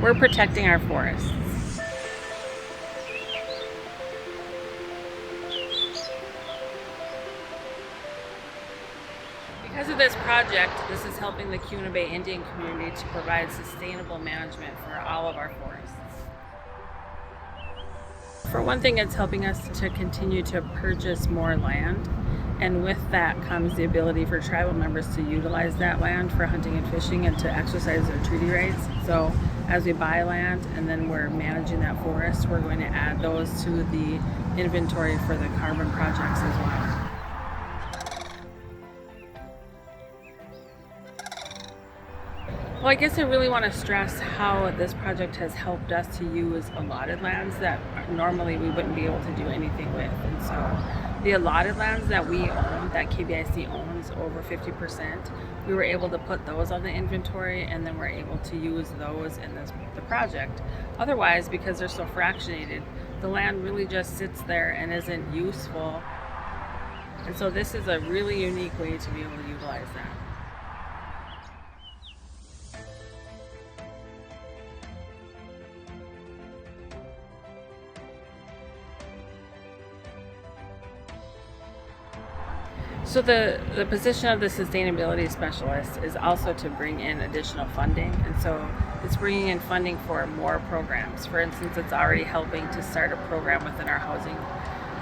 we're protecting our forests. Because of this project, this is helping the Keweenaw Bay Indian community to provide sustainable management for all of our forests. For one thing, it's helping us to continue to purchase more land, and with that comes the ability for tribal members to utilize that land for hunting and fishing and to exercise their treaty rights. So as we buy land and then we're managing that forest, we're going to add those to the inventory for the carbon projects as well. Well, I guess I really want to stress how this project has helped us to use allotted lands that normally we wouldn't be able to do anything with. And so the allotted lands that we own, that KBIC owns over 50%, we were able to put those on the inventory, and then we're able to use those in the project. Otherwise, because they're so fractionated, the land really just sits there and isn't useful. And so this is a really unique way to be able to utilize that. So the position of the sustainability specialist is also to bring in additional funding, and so it's bringing in funding for more programs. For instance, it's already helping to start a program within our housing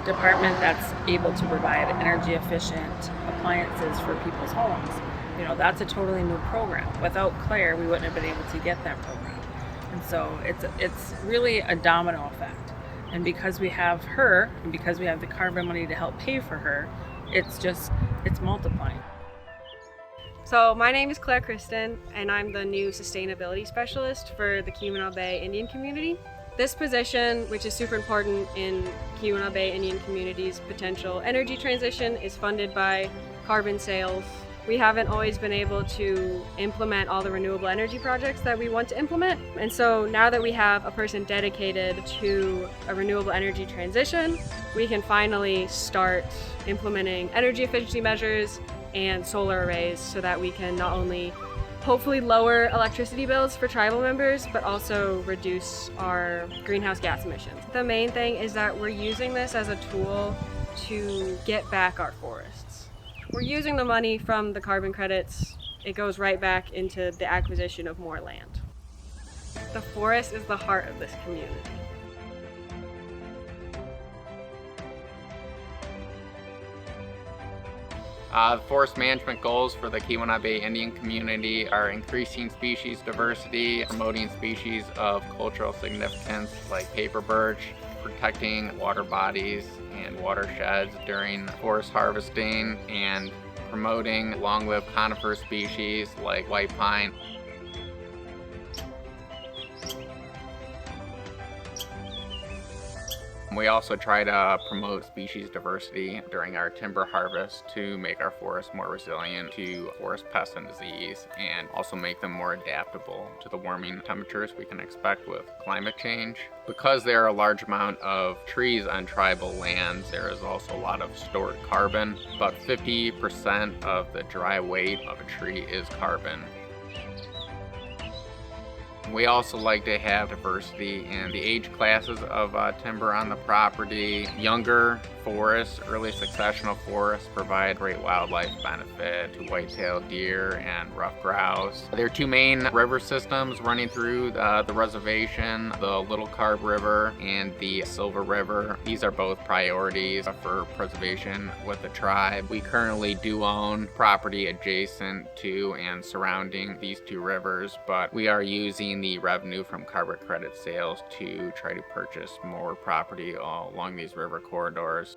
department that's able to provide energy efficient appliances for people's homes. You know, that's a totally new program. Without Claire, we wouldn't have been able to get that program. And so it's really a domino effect. And because we have her, and because we have the carbon money to help pay for her, it's multiplying. So my name is Claire Kristen, and I'm the new sustainability specialist for the Keweenaw Bay Indian community. This position, which is super important in Keweenaw Bay Indian community's potential energy transition, is funded by carbon sales. We haven't always been able to implement all the renewable energy projects that we want to implement. And so now that we have a person dedicated to a renewable energy transition, we can finally start implementing energy efficiency measures and solar arrays so that we can not only hopefully lower electricity bills for tribal members, but also reduce our greenhouse gas emissions. The main thing is that we're using this as a tool to get back our forests. We're using the money from the carbon credits. It goes right back into the acquisition of more land. The forest is the heart of this community. Forest management goals for the Keweenaw Bay Indian community are increasing species diversity, promoting species of cultural significance like paper birch, protecting water bodies and watersheds during forest harvesting, and promoting long-lived conifer species like white pine. We also try to promote species diversity during our timber harvest to make our forests more resilient to forest pests and disease, and also make them more adaptable to the warming temperatures we can expect with climate change. Because there are a large amount of trees on tribal lands, there is also a lot of stored carbon. About 50% of the dry weight of a tree is carbon. We also like to have diversity in the age classes of timber on the property. Younger forests, early successional forests, provide great wildlife benefit to white-tailed deer and ruffed grouse. There are two main river systems running through the reservation, the Little Carb River and the Silver River. These are both priorities for preservation with the tribe. We currently do own property adjacent to and surrounding these two rivers, but we are using the revenue from carbon credit sales to try to purchase more property along these river corridors.